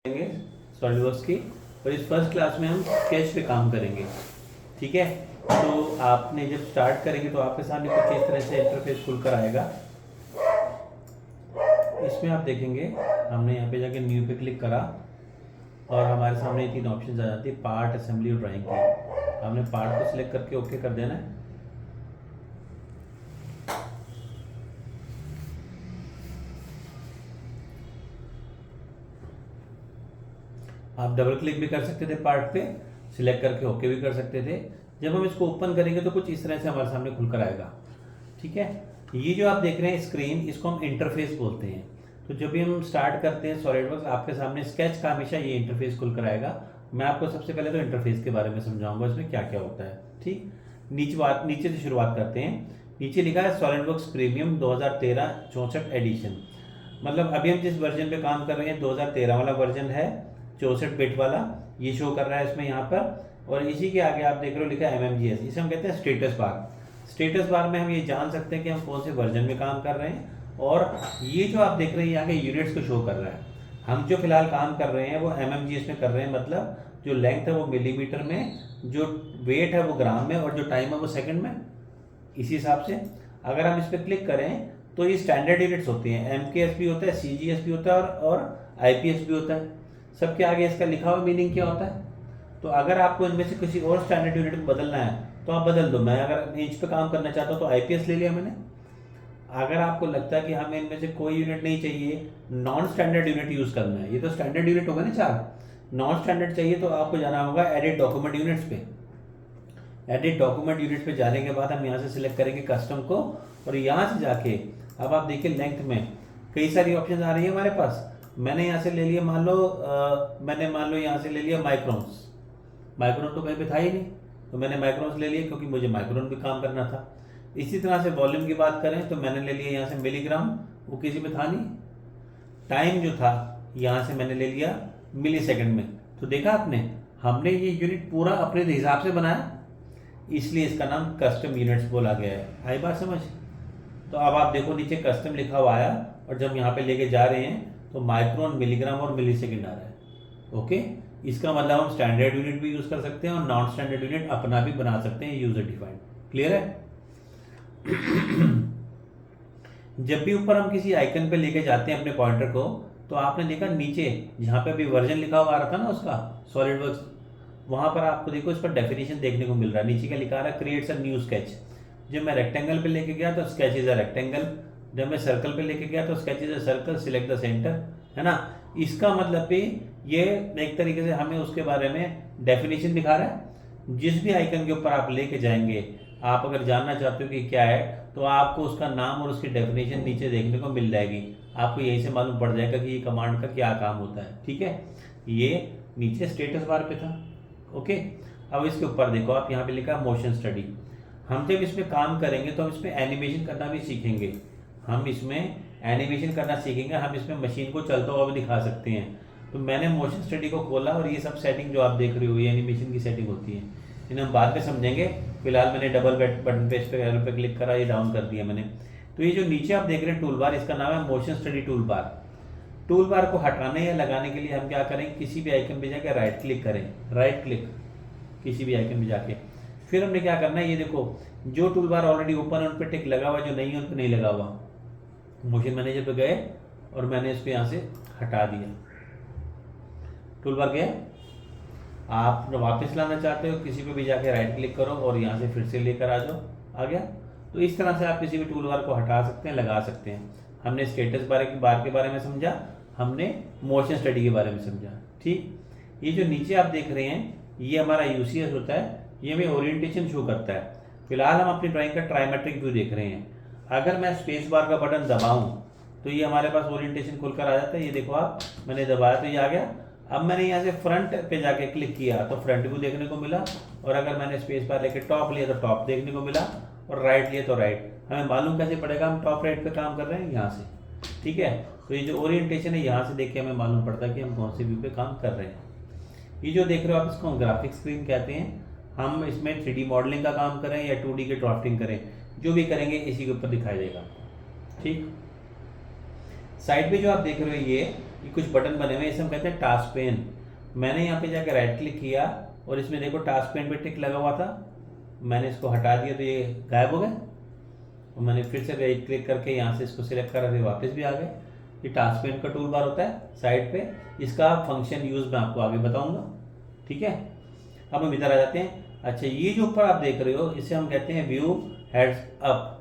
करेंगे सॉलिडवर्क्स की, और इस फर्स्ट क्लास में हम स्केच पे काम करेंगे। ठीक है, तो आपने जब स्टार्ट करेंगे तो आपके सामने कुछ इस तरह से इंटरफेस खुलकर आएगा। इसमें आप देखेंगे हमने यहाँ पे जाके न्यू पे क्लिक करा और हमारे सामने 3 ऑप्शन आ जाती है, पार्ट, असेंबली और ड्राइंग की। हमने पार्ट को सिलेक्ट करके ओके कर देना है। आप डबल क्लिक भी कर सकते थे पार्ट पे, सिलेक्ट करके ओके भी कर सकते थे। जब हम इसको ओपन करेंगे तो कुछ इस तरह से हमारे सामने खुलकर आएगा। ठीक है, ये जो आप देख रहे हैं स्क्रीन, इसको हम इंटरफेस बोलते हैं। तो जब भी हम स्टार्ट करते हैं सॉलिडवर्क्स, आपके सामने स्केच का हमेशा ये इंटरफेस खुलकर आएगा। मैं आपको सबसे पहले तो इंटरफेस के बारे में समझाऊंगा, इसमें क्या क्या होता है। ठीक, नीचे से शुरुआत करते हैं। नीचे लिखा है सॉलिडवर्क्स प्रीमियम 2013 64 एडिशन। मतलब अभी हम जिस वर्जन पे काम कर रहे हैं 2013 वाला वर्जन है, 64 बिट वाला, ये शो कर रहा है इसमें यहाँ पर। और इसी के आगे आप देख रहे हो लिखा है MMGS, इसे हम कहते हैं स्टेटस बार। स्टेटस बार में हम ये जान सकते हैं कि हम कौन से वर्जन में काम कर रहे हैं। और ये जो आप देख रहे हैं यहाँ के यूनिट्स को शो कर रहा है। हम जो फिलहाल काम कर रहे हैं वो MMGS में कर रहे हैं, मतलब जो लेंथ है वो मिलीमीटर में, जो वेट है वो ग्राम में, और जो टाइम है वो सेकंड में। इसी हिसाब से अगर हम इस पर क्लिक करें तो ये स्टैंडर्ड यूनिट्स होती हैं। MKS भी होता है, CGS भी होता है और IPS भी होता है। सबके आगे इसका लिखा हुआ मीनिंग क्या होता है। तो अगर आपको इनमें से किसी और स्टैंडर्ड यूनिट को बदलना है तो आप बदल दो। मैं अगर इंच पे काम करना चाहता हूँ तो IPS ले लिया मैंने। अगर आपको लगता है कि हमें इनमें से कोई यूनिट नहीं चाहिए, नॉन स्टैंडर्ड यूनिट यूज करना है, ये तो स्टैंडर्ड यूनिट होगा ना 4, नॉन स्टैंडर्ड चाहिए तो आपको जाना होगा एडिट डॉक्यूमेंट यूनिट्स पे। एडिट डॉक्यूमेंट यूनिट पे जाने के बाद हम यहाँ से सिलेक्ट करेंगे कस्टम को, और यहाँ से जाके अब आप देखिए लेंथ में कई सारी ऑप्शन आ रही है हमारे पास। मैंने यहाँ से ले लिया, मान लो यहाँ से ले लिया माइक्रोन्स। माइक्रोन तो कहीं पे था ही नहीं, तो मैंने माइक्रोन्स ले लिया क्योंकि मुझे माइक्रोन भी काम करना था। इसी तरह से वॉल्यूम की बात करें तो मैंने ले लिया यहाँ से मिलीग्राम, वो किसी पे था नहीं। टाइम जो था यहाँ से मैंने ले लिया मिली सेकेंड में। तो देखा आपने, हमने ये यूनिट पूरा अपने हिसाब से बनाया, इसलिए इसका नाम कस्टम यूनिट्स बोला गया है। आई बात समझ। तो अब आप देखो नीचे कस्टम लिखा हुआ आया, और जब यहाँ पे लेके जा रहे हैं तो माइक्रोन, मिलीग्राम और मिली सेकेंड आ रहा है। ओके, इसका मतलब हम स्टैंडर्ड यूनिट भी यूज कर सकते हैं और नॉन स्टैंडर्ड यूनिट अपना भी बना सकते हैं, यूजर डिफाइंड। क्लियर है। जब भी ऊपर हम किसी आइकन पे लेके जाते हैं अपने पॉइंटर को, तो आपने देखा नीचे जहाँ पे अभी वर्जन लिखा हुआ आ रहा था ना उसका, सॉलिडवर्क्स, वहां पर आपको देखो इस पर डेफिनेशन देखने को मिल रहा है। नीचे का लिखा रहा है क्रिएट्स अ न्यू स्केच। जब मैं रेक्टेंगल पे लेके गया तो स्केच इज अ रेक्टेंगल, जब मैं सर्कल पे लेके गया तो sketch is a circle, select the centre, है ना। इसका मतलब भी ये एक तरीके से हमें उसके बारे में डेफिनेशन दिखा रहा है। जिस भी आइकन के ऊपर आप लेके जाएंगे, आप अगर जानना चाहते हो कि क्या है, तो आपको उसका नाम और उसकी डेफिनेशन नीचे देखने को मिल जाएगी। आपको यही से मालूम पड़ जाएगा कि ये कमांड का क्या काम होता है। ठीक है, ये नीचे स्टेटस बार पे था। ओके, अब इसके ऊपर देखो आप, यहाँ पे लिखा मोशन स्टडी। हम जब इसमें काम करेंगे तो हम इसमें एनिमेशन करना भी सीखेंगे। हम इसमें एनिमेशन करना सीखेंगे, हम इसमें मशीन को चलता हुआ भी दिखा सकते हैं। तो मैंने मोशन स्टडी को खोला और ये सब सेटिंग जो आप देख रहे हो ये एनिमेशन की सेटिंग होती है, इन्हें हम बाद में समझेंगे। फिलहाल मैंने डबल बटन पे इस पे एरो पे क्लिक करा, ये डाउन कर दिया मैंने। तो ये जो नीचे आप देख रहे हैं टूल बार, इसका नाम है motion study tool bar. Tool bar को हटाने या लगाने के लिए हम क्या करें, किसी भी आइकन पे जाकर राइट क्लिक करें, राइट क्लिक किसी भी आइकन पे जाके। फिर हमने क्या करना है, ये देखो जो टूल बार ऑलरेडी ओपन है उन पर टिक लगा हुआ, जो नहीं है उन पर नहीं लगा हुआ। मोशन मैनेजर पे गए और मैंने इसको यहाँ से हटा दिया, टूल बार गया। आप वापस लाना चाहते हो, किसी पे भी जाके राइट क्लिक करो और यहाँ से फिर से लेकर आ जाओ, आ गया। तो इस तरह से आप किसी भी टूल बार को हटा सकते हैं, लगा सकते हैं। हमने स्टेटस बार के बारे में समझा, हमने मोशन स्टडी के बारे में समझा। ठीक, ये जो नीचे आप देख रहे हैं ये हमारा UCS होता है, ये हमें ओरिएंटेशन शो करता है। फिलहाल हम अपनी ड्राइंग का ट्राइमेट्रिक व्यू देख रहे हैं। अगर मैं स्पेस बार का बटन दबाऊं तो ये हमारे पास ओरिएंटेशन खुलकर आ जाता है। ये देखो आप, मैंने दबाया तो ये आ गया। अब मैंने यहाँ से फ्रंट पे जाके क्लिक किया तो फ्रंट व्यू देखने को मिला, और अगर मैंने स्पेस बार लेके टॉप लिया तो टॉप देखने को मिला, और राइट लिया तो राइट। हमें मालूम कैसे पड़ेगा हम टॉप राइट पे काम कर रहे हैं, यहाँ से। ठीक है, तो ये जो ओरिएंटेशन है यहाँ से देख के हमें मालूम पड़ता है कि हम कौन से व्यू पे काम कर रहे हैं। ये जो देख रहे हो आप, इसको हम ग्राफिक स्क्रीन कहते हैं। हम इसमें 3D मॉडलिंग का काम करें या 2D के ड्राफ्टिंग करें, जो भी करेंगे इसी के ऊपर दिखाई देगा। ठीक, साइड पे जो आप देख रहे हो ये कुछ बटन बने हुए हैं, इसे हम कहते हैं टास्क पेन। मैंने यहाँ पे जाकर राइट क्लिक किया और इसमें देखो टास्क पेन पे टिक लगा हुआ था, मैंने इसको हटा दिया तो ये गायब हो गया। और मैंने फिर से राइट क्लिक करके यहाँ से इसको सिलेक्ट करा, फिर वापस भी आ गए। ये टास्क पेन का टूल बार होता है साइड पे, इसका फंक्शन यूज़ मैं आपको आगे बताऊँगा। ठीक है, अब हम इधर आ जाते हैं। अच्छा, ये जो ऊपर आप देख रहे हो इसे हम कहते हैं व्यू हेड्स अप।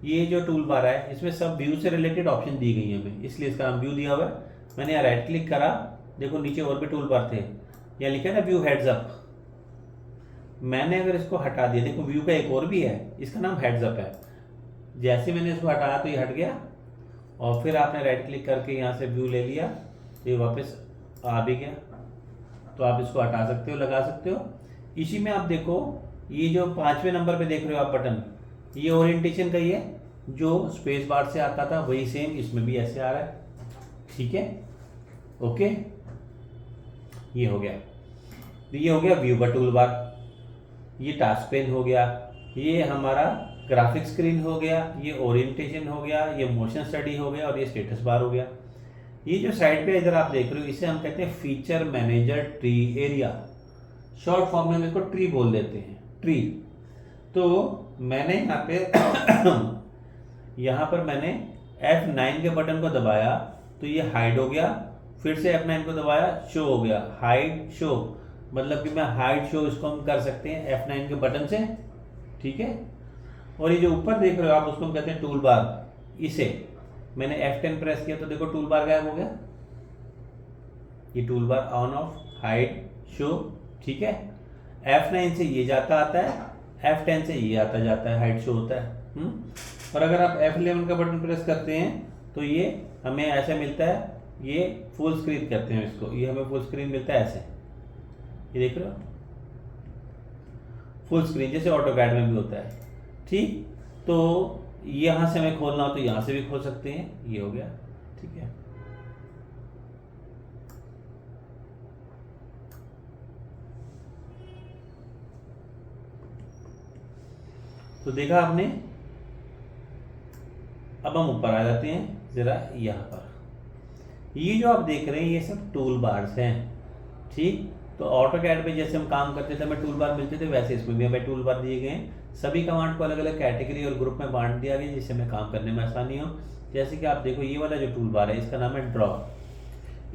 ये जो टूल बार है इसमें सब व्यू से रिलेटेड ऑप्शन दी गई है हमें, इसलिए इसका नाम व्यू दिया हुआ है। मैंने यहाँ राइट क्लिक करा, देखो नीचे और भी टूल बार थे, यहाँ लिखा है ना व्यू हेड्स अप। मैंने अगर इसको हटा दिया, देखो व्यू का एक और भी है, इसका नाम हेड्स अप है। जैसे मैंने इसको हटाया तो ये हट गया, और फिर आपने राइट क्लिक करके यहाँ से व्यू ले लिया तो ये वापस आ भी गया। तो आप इसको हटा सकते हो, लगा सकते हो। इसी में आप देखो ये जो 5वें नंबर पे देख रहे हो आप बटन, ये ओरिएंटेशन का ही है, जो स्पेस बार से आता था वही सेम इसमें भी ऐसे आ रहा है। ठीक है, ओके, ये हो गया। तो ये हो गया व्यू का टूल बार, ये टास्क पेन हो गया, ये हमारा ग्राफिक स्क्रीन हो गया, ये ओरिएंटेशन हो गया, ये मोशन स्टडी हो गया, और ये स्टेटस बार हो गया। ये जो साइड पे इधर आप देख रहे हो इसे हम कहते हैं feature manager tree area, short form में इसको ट्री बोल देते हैं, ट्री। तो मैंने यहाँ पे यहाँ पर मैंने F9 के बटन को दबाया तो ये हाइड हो गया, फिर से F9 को दबाया, शो हो गया, हाइड शो, मतलब कि मैं हाइड शो इसको हम कर सकते हैं F9 के बटन से। ठीक है, और ये जो ऊपर देख रहे हो आप उसको हम कहते हैं टूल बार, इसे मैंने F10 प्रेस किया तो देखो टूल बार गायब हो गया, ये tool bar on off hide show. ठीक है, F9 से ये जाता आता है, F10 से ये आता जाता है, हाइड शो होता है। और अगर आप F11 का बटन प्रेस करते हैं तो ये हमें ऐसा मिलता है, ये फुल स्क्रीन करते हैं इसको, ये हमें फुल स्क्रीन मिलता है ऐसे, ये देख रहे हो फुल स्क्रीन, जैसे ऑटोकैड में भी होता है। ठीक, तो यहाँ से हमें खोलना हो तो यहाँ से भी खोल सकते हैं, ये हो गया। ठीक है, तो देखा आपने। अब हम ऊपर आ जाते हैं जरा यहाँ पर, ये जो आप देख रहे हैं ये सब टूल बार्स हैं। ठीक, तो ऑटोकैड पे जैसे हम काम करते थे हमें टूल बार मिलते थे, वैसे इसमें भी हमें टूल बार दिए गए हैं। सभी कमांड को अलग अलग कैटेगरी और ग्रुप में बांट दिया गया जिससे हमें काम करने में आसानी हो। जैसे कि आप देखो ये वाला जो टूल बार है इसका नाम है ड्रॉ।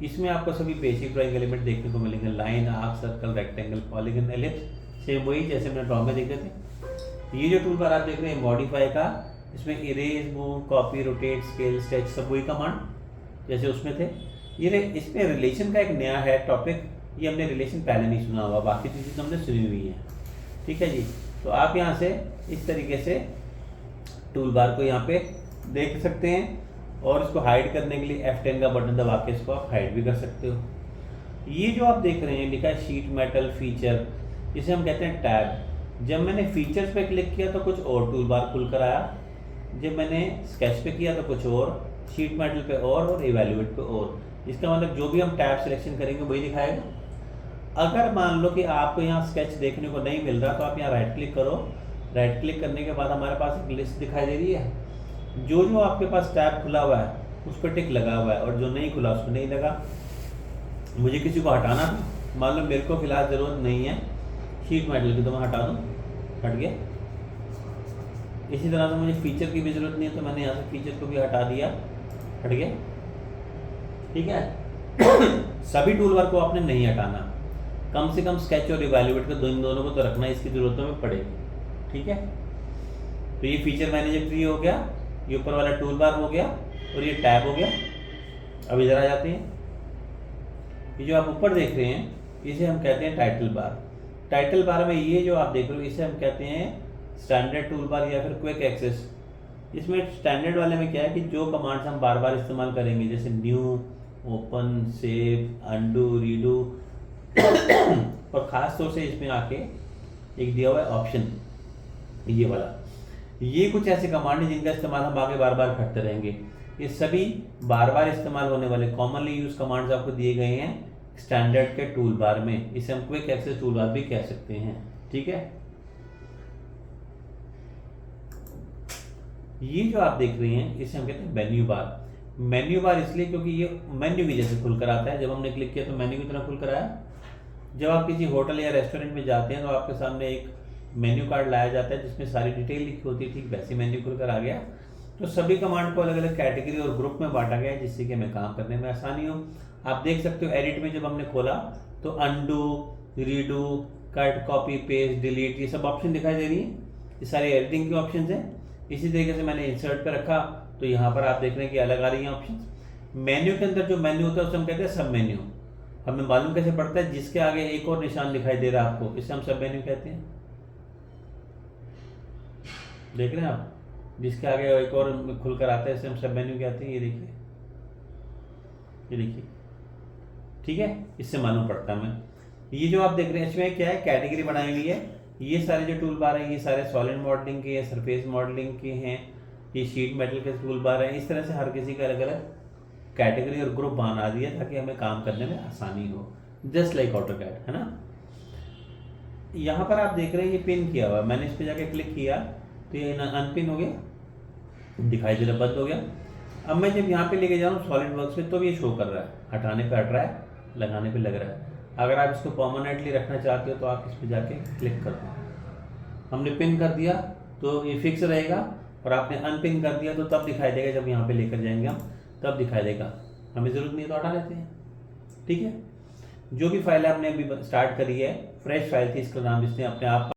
इसमें आपको सभी बेसिक ड्राइंग एलिमेंट देखने को मिलेंगे, line, arc, circle, rectangle, polygon, ellipse, same वही जैसे हमने ड्रॉ में देखे थे। ये जो टूल बार आप देख रहे हैं मॉडिफाई का, इसमें erase, move, copy, rotate, scale, sketch, सब वही कमांड जैसे उसमें थे। ये इसमें रिलेशन का एक नया है टॉपिक, ये हमने रिलेशन पहले नहीं सुना हुआ, बाकी चीज़ें तो हमने सुनी हुई है। ठीक है जी, तो आप यहाँ से इस तरीके से टूल बार को यहाँ पे देख सकते हैं, और इसको हाइड करने के लिए F10 का बटन दबा के इसको आप हाइड भी कर सकते हो। ये जो आप देख रहे हैं लिखा है शीट मेटल फीचर, इसे हम कहते हैं टैब। जब मैंने फीचर्स पे क्लिक किया तो कुछ और टूल बार खुल कर आया, जब मैंने स्केच पे किया तो कुछ और, शीट मेटल पे और इवेल्युएट पे और। इसका मतलब जो भी हम टैब सिलेक्शन करेंगे वही दिखाएगा। अगर मान लो कि आपको यहाँ स्केच देखने को नहीं मिल रहा तो आप यहाँ राइट क्लिक करो, राइट क्लिक करने के बाद हमारे पास एक लिस्ट दिखाई दे रही है, जो जो आपके पास टैब खुला हुआ है उस पर टिक लगा हुआ है, और जो नहीं खुला उस पर नहीं लगा। मुझे किसी को हटाना था, मान लो मेरे को फिलहाल ज़रूरत नहीं है शीट मेटल की, तो मैं हटा दूँ, हट गया। इसी तरह से मुझे फीचर की भी ज़रूरत नहीं है तो मैंने यहाँ से फीचर को भी हटा दिया, हट गया। ठीक है सभी टूल बार को आपने नहीं हटाना, कम से कम स्केच और इवैल्यूएट को दोनों को तो रखना, इसकी ज़रूरत में पड़ेगी। ठीक है, तो ये फीचर मैनेजर ट्री हो गया, ये ऊपर वाला टूल बार हो गया, और ये टैब हो गया। अब इधर आ जाते हैं, ये जो आप ऊपर देख रहे हैं इसे हम कहते हैं टाइटल बार। टाइटल बार में ये जो आप देख रहे हो इसे हम कहते हैं स्टैंडर्ड टूल बार या फिर क्विक एक्सेस। इसमें स्टैंडर्ड वाले में क्या है कि जो कमांड्स हम बार बार इस्तेमाल करेंगे, जैसे new, open, save, undo, redo, और ख़ास तौर से इसमें आके एक दिया हुआ है ऑप्शन, ये वाला, ये कुछ ऐसे कमांड हैं जिनका इस्तेमाल हम आगे बार बार करते रहेंगे। ये सभी बार बार इस्तेमाल होने वाले कॉमनली यूज कमांड्स आपको दिए गए हैं स्टैंडर्ड के टूल बार में। इसे हम क्विक एक्सेस टूल बार भी कह सकते हैं। ठीक है, ये जो आप देख रहे हैं इसे हम कहते हैं मेन्यू बार। मेन्यू बार इसलिए क्योंकि ये मेन्यू की जैसे खुलकर आता है, जब हमने क्लिक किया तो मेन्यू की तरह खुलकर आया। जब आप किसी होटल या रेस्टोरेंट में जाते हैं तो आपके सामने एक मेन्यू कार्ड लाया जाता है जिसमें सारी डिटेल लिखी होती है, ठीक वैसे मेन्यू खुलकर आ गया। तो सभी कमांड को अलग अलग कैटेगरी और ग्रुप में बांटा गया है जिससे कि हमें काम करने में आसानी हो। आप देख सकते हो एडिट में जब हमने खोला तो undo, redo, cut, copy, paste, delete, ये सब ऑप्शन दिखाई दे रही है। ये सारे एडिटिंग के ऑप्शन हैं। इसी तरीके से मैंने इंसर्ट पे रखा तो यहाँ पर आप देख रहे हैं कि अलग आ रही हैं ऑप्शन। मेन्यू के अंदर जो मेन्यू होता है उसे हम कहते हैं सब मेन्यू। हमें मालूम कैसे पड़ता है, जिसके आगे एक और निशान दिखाई दे रहा है आपको, इसे हम सब मेन्यू कहते हैं। देख रहे हैं आप, जिसके आगे एक और खुलकर आता है इसे हम सब मेन्यू कहते हैं। ये देखिए, ये देखिए, ठीक है, इससे मालूम पड़ता है हमें। ये जो आप देख रहे हैं इसमें क्या है, कैटेगरी बनाई हुई है। ये सारे जो टूल बार हैं ये सारे सॉलिड मॉडलिंग के हैं, सरफेस मॉडलिंग के हैं, ये शीट मेटल के टूल बार हैं। इस तरह से हर किसी का अलग अलग कैटेगरी और ग्रुप बना दिया ताकि हमें काम करने में आसानी हो, जस्ट लाइक ऑटोकैड, है ना। यहाँ पर आप देख रहे हैं ये पिन किया हुआ, मैंने इस पर जाके क्लिक किया तो ये अनपिन हो गया, दिखाई दे रहा, बंद हो गया। अब मैं जब यहाँ पे लेके जा रहा हूँ सॉलिड वर्क्स में तो ये शो कर रहा है, हटाने पे हट रहा है, लगाने पे लग रहा है। अगर आप इसको परमानेंटली रखना चाहते हो तो आप इस पर जाके क्लिक कर दो। हमने पिन कर दिया तो ये फिक्स रहेगा, और आपने अनपिन कर दिया तो तब दिखाई देगा, जब यहाँ पे लेकर जाएंगे हम तब दिखाई देगा। हमें ज़रूरत नहीं है तो हटा लेते हैं, ठीक है। जो भी फाइल आपने अभी स्टार्ट करी है फ्रेश फाइल थी, इसका नाम इसने अपने आप